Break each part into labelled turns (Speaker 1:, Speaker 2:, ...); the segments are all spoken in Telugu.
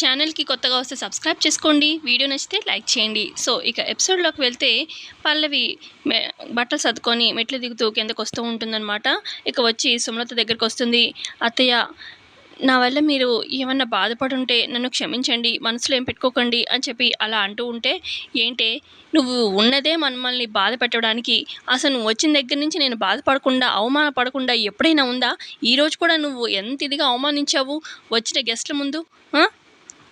Speaker 1: ఛానల్కి కొత్తగా వస్తే సబ్స్క్రైబ్ చేసుకోండి. వీడియో నచ్చితే లైక్ చేయండి. సో ఇక ఎపిసోడ్లోకి వెళ్తే పల్లవి బట్టలు సర్దుకొని మెట్లు దిగుతూ కిందకు వస్తూ ఉంటుందన్నమాట. ఇక వచ్చి సుమలత దగ్గరికి వస్తుంది. అత్తయ్య, నా వల్ల మీరు ఏమన్నా బాధపడుంటే నన్ను క్షమించండి, మనసులో ఏం పెట్టుకోకండి అని చెప్పి అలా అంటూ ఉంటే, ఏంటే నువ్వు ఉన్నదే మమ్మల్ని బాధ పెట్టడానికి, అసలు నువ్వు వచ్చిన దగ్గర నుంచి నేను బాధపడకుండా అవమానపడకుండా ఎప్పుడైనా ఉందా? ఈరోజు కూడా నువ్వు ఎంత ఇదిగా అవమానించావు వచ్చిన గెస్ట్ల ముందు.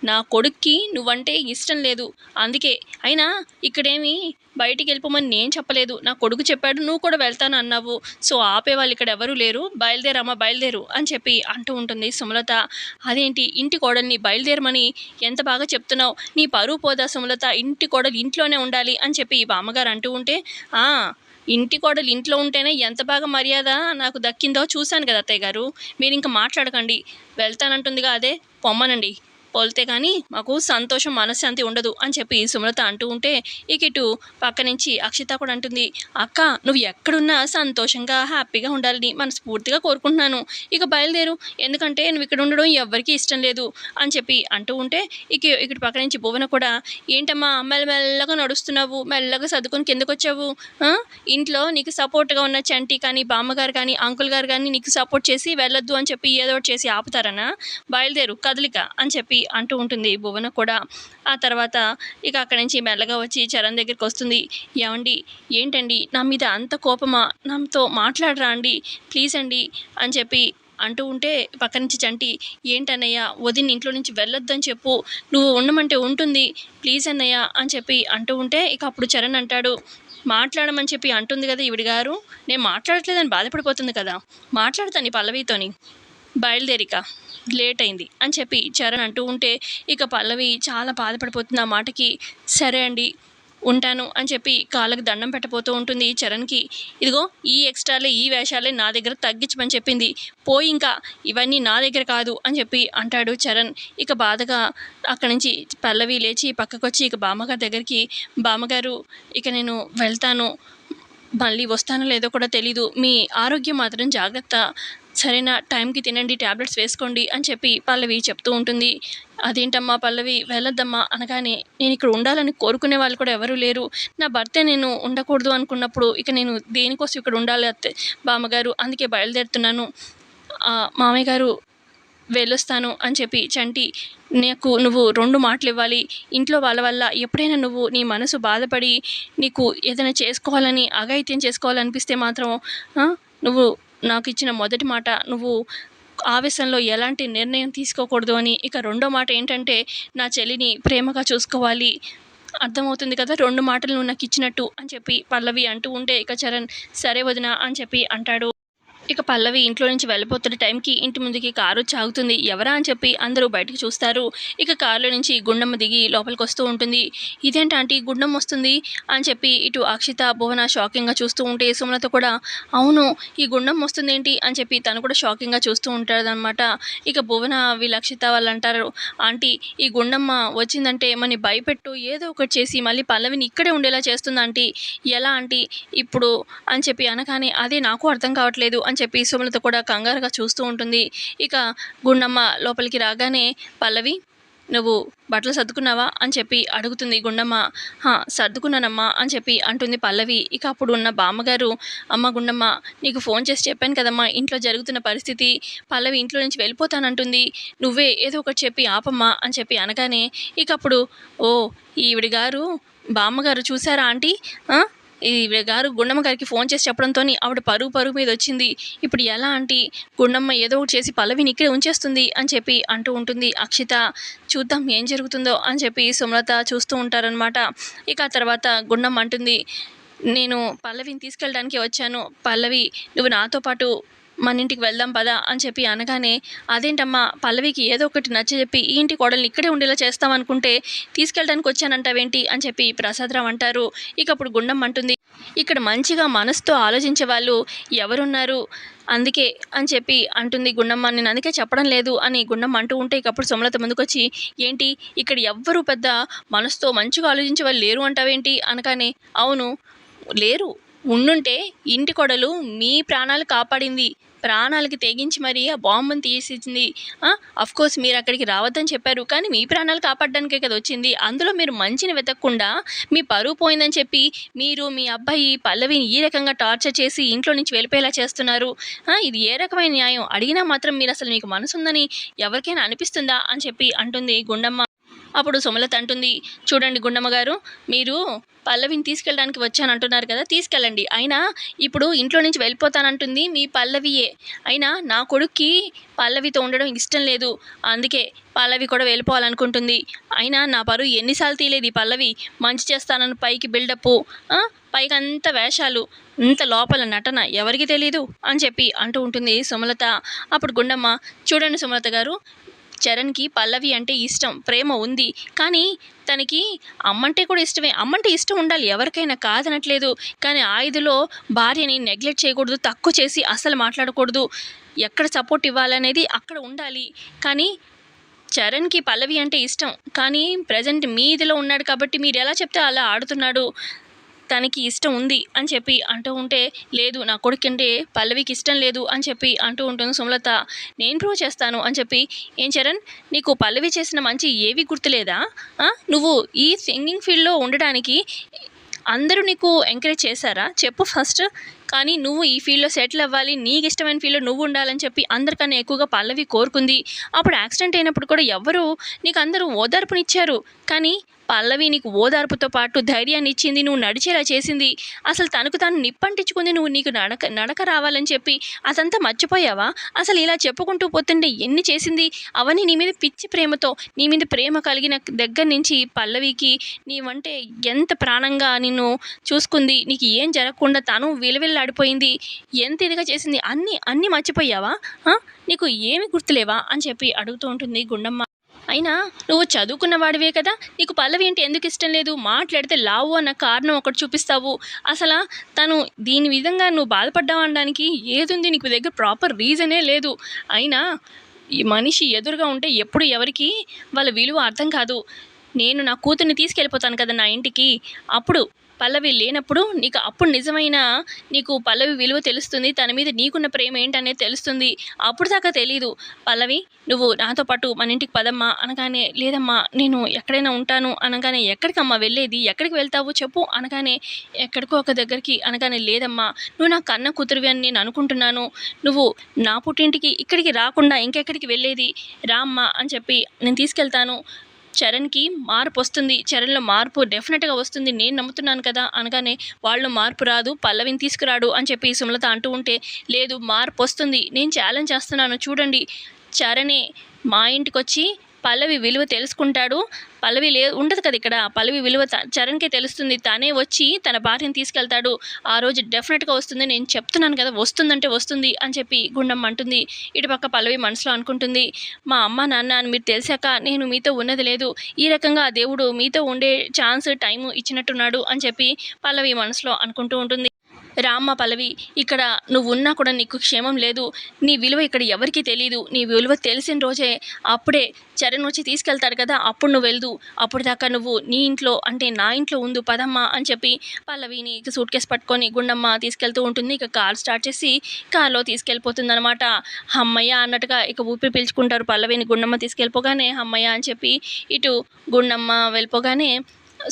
Speaker 1: నా కొడుక్కి నువ్వంటే ఇష్టం లేదు, అందుకే. అయినా ఇక్కడేమి బయటికి వెళ్ళిపోమని నేను చెప్పలేదు, నా కొడుకు చెప్పాడు, నువ్వు కూడా వెళ్తాను అన్నావు. సో ఆపేవాళ్ళు ఇక్కడ ఎవరూ లేరు, బయలుదేరమ్మా బయలుదేరు అని చెప్పి అంటూ ఉంటుంది సుమలత. అదేంటి ఇంటి కోడల్ని బయలుదేరమని ఎంత బాగా చెప్తున్నావు, నీ పరువు పోదా సుమలత, ఇంటి కోడలు ఇంట్లోనే ఉండాలి అని చెప్పి బామ్మగారు అంటూ ఉంటే, ఇంటి కోడలు ఇంట్లో ఉంటేనే ఎంత బాగా మర్యాద నాకు దక్కిందో చూశాను కదా అత్తయ్య గారు, మీరు ఇంకా మాట్లాడకండి, వెళ్తానంటుందిగా అదే పొమ్మనండి, పోలితే కానీ మాకు సంతోషం మనశ్శాంతి ఉండదు అని చెప్పి సుమలత అంటూ ఉంటే, ఇక ఇటు పక్క నుంచి అక్షిత కూడా అంటుంది, అక్క నువ్వు ఎక్కడున్నా సంతోషంగా హ్యాపీగా ఉండాలని మనస్ఫూర్తిగా కోరుకుంటున్నాను, ఇక బయలుదేరు, ఎందుకంటే నువ్వు ఇక్కడ ఉండడం ఎవరికీ ఇష్టం లేదు అని చెప్పి అంటూ ఉంటే, ఇటు పక్క నుంచి భువన కూడా, ఏంటమ్మా మెల్లగా నడుస్తున్నావు, మెల్లగా సర్దుకొని కిందకు వచ్చావు, ఇంట్లో నీకు సపోర్ట్గా ఉన్న చంటి కానీ బామ్మగారు కానీ అంకుల్ గారు కానీ నీకు సపోర్ట్ చేసి వెళ్ళొద్దు అని చెప్పి ఏదో ఒకటి చేసి ఆపుతారనా, బయలుదేరు కదలిక అని చెప్పి అంటూ ఉంటుంది భువన కూడా. ఆ తర్వాత ఇక అక్కడి నుంచి మెల్లగా వచ్చి చరణ్ దగ్గరికి వస్తుంది. ఏమండి, ఏంటండి నా మీద అంత కోపమా, నాతో మాట్లాడరా అండి, ప్లీజ్ అండి అని చెప్పి అంటూ ఉంటే, పక్క నుంచి చంటి, ఏంటన్నయ్య వదిన ఇంట్లో నుంచి వెళ్ళొద్దని చెప్పు, నువ్వు ఉండమంటే ఉంటుంది, ప్లీజ్ అన్నయ్య అని చెప్పి అంటూ ఉంటే, ఇక అప్పుడు చరణ్ అంటాడు, మాట్లాడమని చెప్పి అంటుంది కదా ఈవిడ గారు, నేను మాట్లాడట్లేదని బాధపడిపోతుంది కదా, మాట్లాడతాను పల్లవితోని, బయలుదేరిక లేట్ అయింది అని చెప్పి చరణ్ అంటూ ఉంటే, ఇక పల్లవి చాలా బాధపడిపోతుంది ఆ మాటకి. సరే అండి ఉంటాను అని చెప్పి కాళ్ళకి దండం పెట్టబోతూ ఉంటుంది చరణ్కి. ఇదిగో ఈ ఎక్స్ట్రాలే ఈ వేషాలే నా దగ్గర తగ్గించమని చెప్పింది, పోయి ఇంకా ఇవన్నీ నా దగ్గర కాదు అని చెప్పి అంటాడు చరణ్. ఇక బాధగా అక్కడి నుంచి పల్లవి లేచి పక్కకొచ్చి ఇక బామ్మగారి దగ్గరికి, బామ్మగారు ఇక నేను వెళ్తాను, మళ్ళీ వస్తానో లేదో కూడా తెలీదు, మీ ఆరోగ్యం మాత్రం జాగ్రత్త, సరైన టైంకి తినండి, ట్యాబ్లెట్స్ వేసుకోండి అని చెప్పి పల్లవి చెప్తూ ఉంటుంది. అదేంటమ్మా పల్లవి వెళ్ళొద్దమ్మా అనగానే, నేను ఇక్కడ ఉండాలని కోరుకునే వాళ్ళు కూడా ఎవరూ లేరు, నా భర్తే నేను ఉండకూడదు అనుకున్నప్పుడు ఇక నేను దేనికోసం ఇక్కడ ఉండాలి అత్తే బామ్మగారు, అందుకే బయలుదేరుతున్నాను, మామయ్య గారు వెళ్ళొస్తాను అని చెప్పి చంటి, నీకు నువ్వు 2 మాటలు ఇవ్వాలి, ఇంట్లో వాళ్ళ వల్ల ఎప్పుడైనా నువ్వు నీ మనసు బాధపడి నీకు ఏదైనా చేసుకోవాలని అఘాయిత్యం చేసుకోవాలనిపిస్తే మాత్రం నువ్వు నాకు ఇచ్చిన మొదటి మాట, నువ్వు ఆవేశంలో ఎలాంటి నిర్ణయం తీసుకోకూడదు అని, ఇక రెండో మాట ఏంటంటే నా చెల్లిని ప్రేమగా చూసుకోవాలి, అర్థమవుతుంది కదా 2 మాటలు నువ్వు నాకు ఇచ్చినట్టు అని చెప్పి పల్లవి అంటూ ఉంటే, ఇక చరణ్ సరే వదిన అని చెప్పి అంటాడు. ఇక పల్లవి ఇంట్లో నుంచి వెళ్ళిపోతున్న టైంకి ఇంటి ముందుకి కారు వచ్చి ఆగుతుంది. ఎవరా అని చెప్పి అందరూ బయటికి చూస్తారు. ఇక కారులో నుంచి గుండమ్మ దిగి లోపలికి వస్తూ ఉంటుంది. ఇదేంటంటే గుండమ్మ వస్తుంది అని చెప్పి ఇటు అక్షిత భువన షాకింగ్గా చూస్తూ ఉంటే, సుమలత కూడా అవును ఈ గుండమ్మ వస్తుంది ఏంటి అని చెప్పి తను కూడా షాకింగ్గా చూస్తూ ఉంటాడనమాట. ఇక భువన వీళ్ళ అక్షిత వాళ్ళు అంటారు, ఆంటీ ఈ గుండమ్మ వచ్చిందంటే మన భయపెట్టు ఏదో ఒకటి చేసి మళ్ళీ పల్లవిని ఇక్కడే ఉండేలా చేస్తుంది ఆంటీ, ఎలా ఆంటీ ఇప్పుడు అని చెప్పి అనగానే, అదే నాకు అర్థం కావట్లేదు అని చెప్పి సుమలత కూడా కంగారుగా చూస్తూ ఉంటుంది. ఇక గుండమ్మ లోపలికి రాగానే, పల్లవి నువ్వు బట్టలు సర్దుకున్నావా అని చెప్పి అడుగుతుంది గుండమ్మ. సర్దుకున్నానమ్మా అని చెప్పి అంటుంది పల్లవి. ఇక అప్పుడు ఉన్న బామ్మగారు, అమ్మ గుండమ్మ నీకు ఫోన్ చేసి చెప్పాను కదమ్మా ఇంట్లో జరుగుతున్న పరిస్థితి, పల్లవి ఇంట్లో నుంచి వెళ్ళిపోతానంటుంది, నువ్వే ఏదో ఒకటి చెప్పి ఆపమ్మా అని చెప్పి అనగానే, ఇక అప్పుడు ఈవిడ గారు బామ్మగారు చూసారా ఆంటీ, ఈవిడ గారు గుండమ్మ గారికి ఫోన్ చేసి చెప్పడంతో ఆవిడ పరుగు మీద వచ్చింది, ఇప్పుడు ఎలా ఆంటీ, గుండమ్మ ఏదో ఒకటి చేసి పల్లవిని ఇక్కడే ఉంచేస్తుంది అని చెప్పి అంటూ ఉంటుంది అక్షిత. చూద్దాం ఏం జరుగుతుందో అని చెప్పి సుమలత చూస్తూ ఉంటారనమాట. ఇక ఆ తర్వాత గుండమ్మ అంటుంది, నేను పల్లవిని తీసుకెళ్ళడానికి వచ్చాను, పల్లవి నువ్వు నాతో పాటు మన ఇంటికి వెళ్దాం పదా అని చెప్పి అనగానే, అదేంటమ్మా పల్లవికి ఏదో ఒకటి నచ్చజెప్పి ఈ ఇంటి కోడల్ని ఇక్కడే ఉండేలా చేస్తామనుకుంటే తీసుకెళ్ళడానికి వచ్చానంటావేంటి అని చెప్పి ప్రసాదరావు అంటారు. ఇక అప్పుడు గుండమ్మ అంటుంది, ఇక్కడ మంచిగా మనసుతో ఆలోచించే వాళ్ళు ఎవరున్నారు, అందుకే అని చెప్పి అంటుంది గుండమ్మ, నేను అందుకే చెప్పడం లేదు అని గుండమ్మ అంటూ ఉంటే, ఇక అప్పుడు సుమలత ముందుకొచ్చి, ఏంటి ఇక్కడ ఎవ్వరూ పెద్ద మనసుతో మంచిగా ఆలోచించే వాళ్ళు లేరు అంటావేంటి అనగానే, అవును లేరు, ఉండుంటే ఇంటి కోడలు మీ ప్రాణాలు కాపాడింది, ప్రాణాలకి తెగించి మరి ఆ బాంబుని తీసేసింది. అఫ్కోర్స్ మీరు అక్కడికి రావద్దని చెప్పారు, కానీ మీ ప్రాణాలు కాపాడడానికే కదా వచ్చింది. అందులో మీరు మంచిని వెతకకుండా మీ పరువు పోయిందని చెప్పి మీరు మీ అబ్బాయి పల్లవిని ఈ రకంగా టార్చర్ చేసి ఇంట్లో నుంచి వెళ్ళిపోయేలా చేస్తున్నారు. ఇది ఏ రకమైన న్యాయం? అడిగినా మాత్రం మీరు అసలు మీకు మనసుందని ఎవరికైనా అనిపిస్తుందా అని చెప్పి అంటుంది గుండమ్మ. అప్పుడు సుమలత అంటుంది, చూడండి గుండమ్మ గారు, మీరు పల్లవిని తీసుకెళ్ళడానికి వచ్చానంటున్నారు కదా, తీసుకెళ్ళండి. అయినా ఇప్పుడు ఇంట్లో నుంచి వెళ్ళిపోతానంటుంది మీ పల్లవియే. అయినా నా కొడుక్కి పల్లవితో ఉండడం ఇష్టం లేదు, అందుకే పల్లవి కూడా వెళ్ళిపోవాలనుకుంటుంది. అయినా నా పరువు ఎన్నిసార్లు తీయలేదు ఈ పల్లవి. మంచి చేస్తానని పైకి బిల్డప్పు, పైకి అంత వేషాలు, ఇంత లోపల నటన ఎవరికి తెలీదు అని చెప్పి అంటూ ఉంటుంది సుమలత. అప్పుడు గుండమ్మ, చూడండి సుమలత గారు, చరణ్కి పల్లవి అంటే ఇష్టం, ప్రేమ ఉంది, కానీ తనకి అమ్మంటే కూడా ఇష్టమే. అమ్మంటే ఇష్టం ఉండాలి ఎవరికైనా, కాదనట్లేదు. కానీ ఆయుధలో భార్యని నెగ్లెక్ట్ చేయకూడదు, తక్కువ చేసి అస్సలు మాట్లాడకూడదు. ఎక్కడ సపోర్ట్ ఇవ్వాలనేది అక్కడ ఉండాలి. కానీ చరణ్కి పల్లవి అంటే ఇష్టం, కానీ ప్రజెంట్ మీ ఇదిలో ఉన్నాడు కాబట్టి మీరు ఎలా చెప్తే అలా ఆడుతున్నాడు. తనకి ఇష్టం ఉంది అని చెప్పి అంటూ ఉంటే, లేదు నా కొడుకంటే పల్లవికి ఇష్టం లేదు అని చెప్పి అంటూ ఉంటుంది సుమలత. నేను ప్రూవ్ చేస్తాను అని చెప్పి, ఏం చరణ్, నీకు పల్లవి చేసిన మంచి ఏవి గుర్తులేదా? నువ్వు ఈ సింగింగ్ ఫీల్డ్లో ఉండడానికి అందరూ నీకు ఎంకరేజ్ చేశారా చెప్పు ఫస్ట్? కానీ నువ్వు ఈ ఫీల్డ్లో సెటిల్ అవ్వాలి, నీకు ఇష్టమైన ఫీల్డ్లో నువ్వు ఉండాలని చెప్పి అందరికన్నా ఎక్కువగా పల్లవి కోరుకుంది. అప్పుడు యాక్సిడెంట్ అయినప్పుడు కూడా ఎవరు నీకు అందరూ ఓదార్పునిచ్చారు, కానీ పల్లవి నీకు ఓదార్పుతో పాటు ధైర్యాన్ని ఇచ్చింది, నువ్వు నడిచేలా చేసింది. అసలు తనకు తాను నిప్పంటించుకుంది, నీకు నడక రావాలని చెప్పి. అదంతా మర్చిపోయావా? అసలు ఇలా చెప్పుకుంటూ పోతుంటే ఎన్ని చేసింది. అవన్నీ నీ మీద పిచ్చి ప్రేమతో, నీ మీద ప్రేమ కలిగిన దగ్గర నుంచి పల్లవికి నీవంటే ఎంత ప్రాణంగా నిన్ను చూసుకుంది. నీకు ఏం జరగకుండా తను విలవిల్లాడిపోయింది, ఎంత ఇదిగా చేసింది. అన్నీ మర్చిపోయావా? నీకు ఏమి గుర్తులేవా అని చెప్పి అడుగుతూ ఉంటుంది గుండమ్మ. అయినా నువ్వు చదువుకున్న వాడివే కదా, నీకు పల్లవి అంటే ఎందుకు ఇష్టం లేదు? మాట్లాడితే లావు అన్న కారణం ఒకటి చూపిస్తావు. అసలు తను దీని విధంగా నువ్వు బాధపడ్డావు అనడానికి ఏదుంది? నీకు దగ్గర ప్రాపర్ రీజనే లేదు. అయినా ఈ మనిషి ఎదురుగా ఉంటే ఎప్పుడు ఎవరికి వాళ్ళ విలువ అర్థం కాదు. నేను నా కూతుర్ని తీసుకెళ్ళిపోతాను కదా నా ఇంటికి, అప్పుడు పల్లవి లేనప్పుడు అప్పుడు నిజమైన నీకు పల్లవి విలువ తెలుస్తుంది, తన మీద నీకున్న ప్రేమ ఏంటనేది తెలుస్తుంది. అప్పుడు దాకా తెలీదు. పల్లవి, నువ్వు నాతో పాటు మన ఇంటికి పదమ్మా అనగానే, లేదమ్మా నేను ఎక్కడైనా ఉంటాను అనగానే, ఎక్కడికమ్మా వెళ్ళేది? ఎక్కడికి వెళ్తావు చెప్పు అనగానే, ఎక్కడికో ఒక దగ్గరికి అనగానే, లేదమ్మా నువ్వు నా కన్న కూతురివి అని నేను అనుకుంటున్నాను. నువ్వు నా పుట్టింటికి ఇక్కడికి రాకుండా ఇంకెక్కడికి వెళ్ళేది? రామ్మా అని చెప్పి నేను తీసుకెళ్తాను. చరణ్కి మార్పు వస్తుంది, చరణ్లో మార్పు డెఫినెట్గా వస్తుంది, నేను నమ్ముతున్నాను కదా అనగానే, వాళ్ళు మార్పు రాదు, పల్లవిని తీసుకురాడు అని చెప్పి సుమలత అంటూ ఉంటే, లేదు మార్పు వస్తుంది, నేను ఛాలెంజ్ చేస్తున్నాను, చూడండి చరణే మా ఇంటికి వచ్చి పల్లవి విలువ తెలుసుకుంటాడు. పల్లవి ఉండదు కదా ఇక్కడ, పల్లవి విలువ చరణ్కే తెలుస్తుంది. తనే వచ్చి తన భార్యను తీసుకెళ్తాడు. ఆ రోజు డెఫినెట్గా వస్తుంది, నేను చెప్తున్నాను కదా, వస్తుందంటే వస్తుంది అని చెప్పి గుండమ్మ అంటుంది. ఇటుపక్క పల్లవి మనసులో అనుకుంటుంది, మా అమ్మ నాన్న అని మీరు తెలిసాక నేను మీతో ఉన్నది లేదు, ఈ రకంగా దేవుడు మీతో ఉండే ఛాన్స్ టైము ఇచ్చినట్టున్నాడు అని చెప్పి పల్లవి మనసులో అనుకుంటూ ఉంటుంది. రామ్మ పల్లవి, ఇక్కడ నువ్వు ఉన్నా కూడా నీకు క్షేమం లేదు, నీ విలువ ఇక్కడ ఎవరికీ తెలీదు. నీ విలువ తెలిసిన రోజే అప్పుడే చరణ్ వచ్చి తీసుకెళ్తాడు కదా, అప్పుడు నువ్వు వెళ్దు. అప్పుడు దాకా నువ్వు నీ ఇంట్లో అంటే నా ఇంట్లో ఉండు పదమ్మా అని చెప్పి పల్లవిని సూట్ కేసు పట్టుకొని గుండమ్మ తీసుకెళ్తూ ఉంటుంది. ఇక కార్ స్టార్ట్ చేసి కార్లో తీసుకెళ్ళిపోతుంది అనమాట. అమ్మయ్య అన్నట్టుగా ఇక ఊపిరి పీల్చుకుంటారు. పల్లవిని గుండమ్మ తీసుకెళ్ళిపోగానే అమ్మయ్య అని చెప్పి ఇటు గుండమ్మ వెళ్ళిపోగానే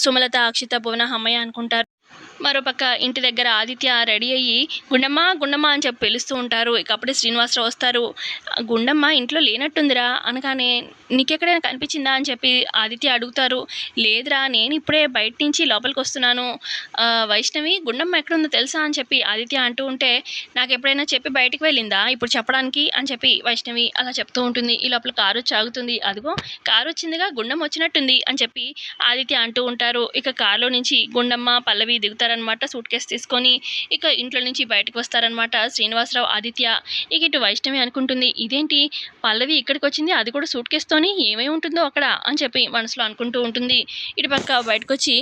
Speaker 1: సుమలత, అక్షిత, భువన అమ్మయ్య అనుకుంటారు. మరోపక్క ఇంటి దగ్గర ఆదిత్య రెడీ అయ్యి గుండమ్మ గుండమ్మ అని చెప్పి పిలుస్తూ ఉంటారు. ఇక అప్పుడే శ్రీనివాసరావు వస్తారు. గుండమ్మ ఇంట్లో లేనట్టుందిరా అనగానే, నీకెక్కడైనా కనిపించిందా అని చెప్పి ఆదిత్య అడుగుతారు. లేదురా, నేను ఇప్పుడే బయట నుంచి లోపలికి వస్తున్నాను. వైష్ణవి గుండమ్మ ఎక్కడుందో తెలుసా అని చెప్పి ఆదిత్య అంటూ ఉంటే, నాకు ఎప్పుడైనా చెప్పి బయటికి వెళ్ళిందా ఇప్పుడు చెప్పడానికి అని చెప్పి వైష్ణవి అలా చెప్తూ ఉంటుంది. ఈ లోపల కారు వచ్చి ఆగుతుంది. అదిగో కారు వచ్చిందిగా, గుండమ్మ వచ్చినట్టుంది అని చెప్పి ఆదిత్య అంటూ ఉంటారు. ఇక కారులో నుంచి గుండమ్మ పల్లవి దిగుతారనమాట, సూట్ కేసు తీసుకొని. ఇక ఇంట్లో నుంచి బయటకు వస్తారనమాట శ్రీనివాసరావు, ఆదిత్య. ఇక ఇటు వైష్ణవి అనుకుంటుంది, ఇదేంటి పల్లవి ఇక్కడికి వచ్చింది, అది కూడా సూట్ కేసుతోని, ఏమై ఉంటుందో అక్కడ అని చెప్పి మనసులో అనుకుంటూ ఉంటుంది. ఇటు పక్క బయటకు వచ్చి,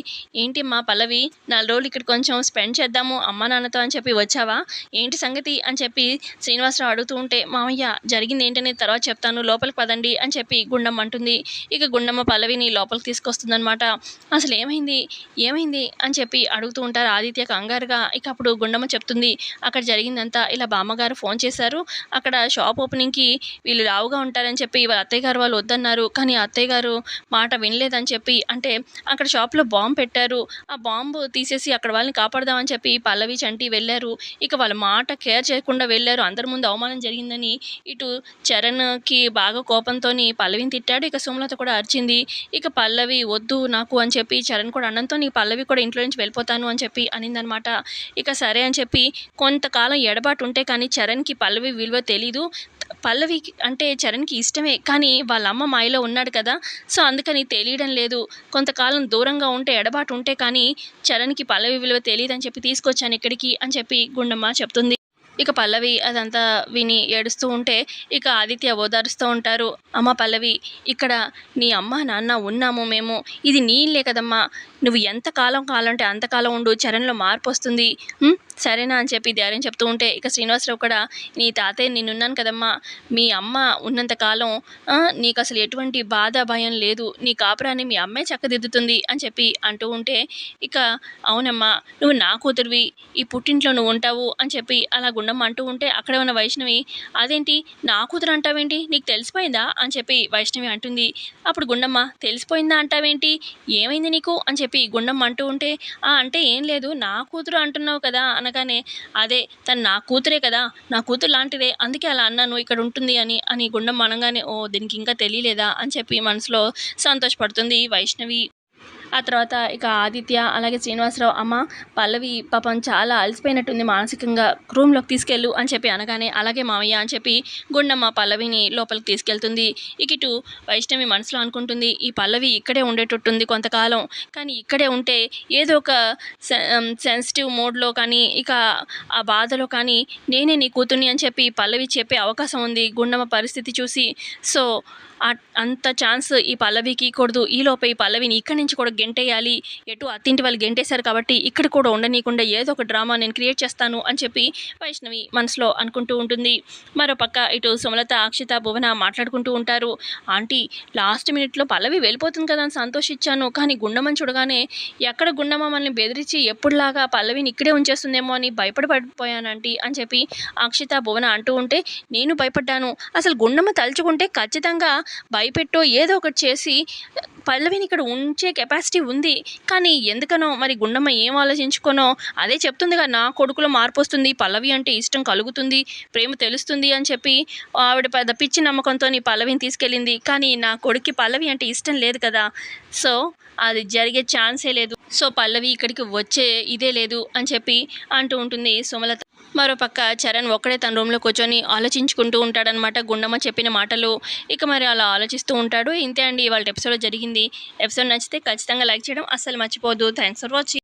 Speaker 1: ఏంటి మా పల్లవి 4 రోజులు ఇక్కడ కొంచెం స్పెండ్ చేద్దాము అమ్మా నాన్నతో అని చెప్పి వచ్చావా, ఏంటి సంగతి అని చెప్పి శ్రీనివాసరావు అడుగుతూ ఉంటే, మామయ్య జరిగింది ఏంటనేది తర్వాత చెప్తాను, లోపలికి పదండి అని చెప్పి గుండమ్మ అంటుంది. ఇక గుండమ్మ పల్లవిని లోపలికి తీసుకొస్తుందనమాట. అసలు ఏమైంది అని చెప్పి అడుగుతూ ఉంటారు ఆదిత్య కంగారుగా. ఇక అప్పుడు గుండమ్మ చెప్తుంది అక్కడ జరిగిందంతా. ఇలా బామ్మగారు ఫోన్ చేశారు, అక్కడ షాప్ ఓపెనింగ్కి వీళ్ళు లావుగా ఉంటారని చెప్పి వాళ్ళ అత్తయ్య గారు వాళ్ళు వద్దన్నారు, కానీ అత్తయ్య గారు మాట వినలేదని చెప్పి, అంటే అక్కడ షాప్లో బాంబు పెట్టారు, ఆ బాంబు తీసేసి అక్కడ వాళ్ళని కాపాడదామని చెప్పి పల్లవి చంటి వెళ్ళారు. ఇక వాళ్ళ మాట కేర్ చేయకుండా వెళ్ళారు, అందరి ముందు అవమానం జరిగిందని ఇటు చరణ్కి బాగా కోపంతోని పల్లవిని తిట్టాడు. ఇక సుమలత కూడా అరిచింది. ఇక పల్లవి వద్దు నాకు అని చెప్పి చరణ్ కూడా అనడంతో నీ పల్లవి కూడా ఇంట్లో నుంచి వెళ్ళిపోతాను అని చెప్పి అనిందనమాట. ఇక సరే అని చెప్పి కొంతకాలం ఎడబాటు ఉంటే కానీ చరణ్కి పల్లవి విలువ తెలీదు. పల్లవి అంటే చరణ్కి ఇష్టమే, కానీ వాళ్ళ అమ్మ మాయలో ఉన్నాడు కదా, సో అందుకని తెలియడం లేదు. కొంతకాలం దూరంగా ఉంటే ఎడబాటు ఉంటే కానీ చరణ్కి పల్లవి విలువ తెలియదని చెప్పి తీసుకొచ్చాను ఇక్కడికి అని చెప్పి గుండమ్మ చెప్తుంది. ఇక పల్లవి అదంతా విని ఏడుస్తూ ఉంటే ఇక ఆదిత్య ఓదారుస్తూ ఉంటారు. అమ్మ పల్లవి, ఇక్కడ నీ అమ్మ నాన్న ఉన్నాము మేము, ఇది నీ ఇల్లే కదమ్మా, నువ్వు ఎంత కాలం కావాలంటే అంతకాలం ఉండు, చరణ్లో మార్పు వస్తుంది, సరేనా అని చెప్పి ధైర్యం చెప్తూ ఉంటే ఇక శ్రీనివాసరావు కూడా నీ తాతయ్య నేనున్నాను కదమ్మా, మీ అమ్మ ఉన్నంతకాలం నీకు అసలు ఎటువంటి బాధ భయం లేదు, నీ కాపురాన్ని మీ అమ్మే చక్కదిద్దుతుంది అని చెప్పి అంటూ ఉంటే ఇక అవునమ్మా నువ్వు నా కూతురివి, ఈ పుట్టింట్లో నువ్వు ఉంటావు అని చెప్పి అలా గుండమ్మ అంటూ ఉంటే అక్కడే ఉన్న వైష్ణవి అదేంటి నా కూతురు అంటావేంటి, నీకు తెలిసిపోయిందా అని చెప్పి వైష్ణవి అంటుంది. అప్పుడు గుండమ్మ తెలిసిపోయిందా అంటావేంటి, ఏమైంది నీకు అని చెప్పి గుండమ్మ అంటూ ఉంటే అంటే ఏం లేదు నా కూతురు అంటున్నావు కదా అనగానే అదే తను నా కూతురే కదా, నా కూతురు లాంటిదే, అందుకే అలా అన్నాను ఇక్కడ ఉంటుంది అని గుండమ్మ అనగానే ఓ దీనికి ఇంకా తెలియలేదా అని చెప్పి మనసులో సంతోషపడుతుంది వైష్ణవి. ఆ తర్వాత ఇక ఆదిత్య అలాగే శ్రీనివాసరావు అమ్మ పల్లవి పాపం చాలా అలసిపోయినట్టుంది మానసికంగా, రూమ్లోకి తీసుకెళ్ళు అని చెప్పి అనగానే అలాగే మావయ్య అని చెప్పి గుండమ్మ పల్లవిని లోపలికి తీసుకెళ్తుంది. ఇక ఇటు వైష్ణవి మనసులో అనుకుంటుంది ఈ పల్లవి ఇక్కడే ఉండేటట్టుంది కొంతకాలం, కానీ ఇక్కడే ఉంటే ఏదో ఒక సెన్సిటివ్ మోడ్లో కానీ ఇక ఆ బాధలో కానీ నేనే నీ కూతుర్ని అని చెప్పి పల్లవి చెప్పే అవకాశం ఉంది గుండమ్మ పరిస్థితి చూసి. సో అంత ఛాన్స్ ఈ పల్లవికి ఇవ్వకూడదు, ఈలోపే ఈ పల్లవిని ఇక్కడి నుంచి కూడా గెంటేయాలి, ఎటు అత్తింటి వాళ్ళు గెంటేశారు కాబట్టి ఇక్కడ కూడా ఉండనీయకుండా ఏదో ఒక డ్రామా నేను క్రియేట్ చేస్తాను అని చెప్పి వైష్ణవి మనసులో అనుకుంటూ ఉంటుంది. మరోపక్క ఇటు సుమలత అక్షిత భువన మాట్లాడుకుంటూ ఉంటారు. ఆంటీ లాస్ట్ మినిట్లో పల్లవి వెళ్ళిపోతుంది కదా అని సంతోషించాను, కానీ గుండమ్మని చూడగానే ఎక్కడ గుండమ్మ మనల్ని బెదిరించి ఎప్పుడులాగా పల్లవిని ఇక్కడే ఉంచేస్తుందేమో అని భయపడిపోయానంటీ అని చెప్పి అక్షిత భువన అంటూ ఉంటే నేను భయపడ్డాను, అసలు గుండమ్మ తలుచుకుంటే ఖచ్చితంగా భయపెట్టో ఏదో ఒకటి చేసి పల్లవిని ఇక్కడ ఉంచే కెపాసిటీ ఉంది, కానీ ఎందుకనో మరి గుండమ్మ ఏం ఆలోచించుకోనో అదే చెప్తుందిగా నా కొడుకులో మార్పు వస్తుంది, పల్లవి అంటే ఇష్టం కలుగుతుంది, ప్రేమ తెలుస్తుంది అని చెప్పి ఆవిడ పెద్ద పిచ్చి నమ్మకంతో పల్లవిని తీసుకెళ్ళింది, కానీ నా కొడుక్కి పల్లవి అంటే ఇష్టం లేదు కదా, సో అది జరిగే ఛాన్సే లేదు, సో పల్లవి ఇక్కడికి వచ్చే ఇదే లేదు అని చెప్పి అంటూ ఉంటుంది సుమలత. మరోపక్క చరణ్ ఒక్కడే తన రూమ్లో కూర్చొని ఆలోచించుకుంటూ ఉంటాడనమాట గుండమ్మ చెప్పిన మాటలు. ఇక మరి అలా ఆలోచిస్తూ ఉంటాడు. ఇంతే అండి ఇవాళ ఎపిసోడ్ జరిగింది. ఎపిసోడ్ నచ్చితే ఖచ్చితంగా లైక్ చేయడం అస్సలు మర్చిపోవద్దు. Thanks for watching.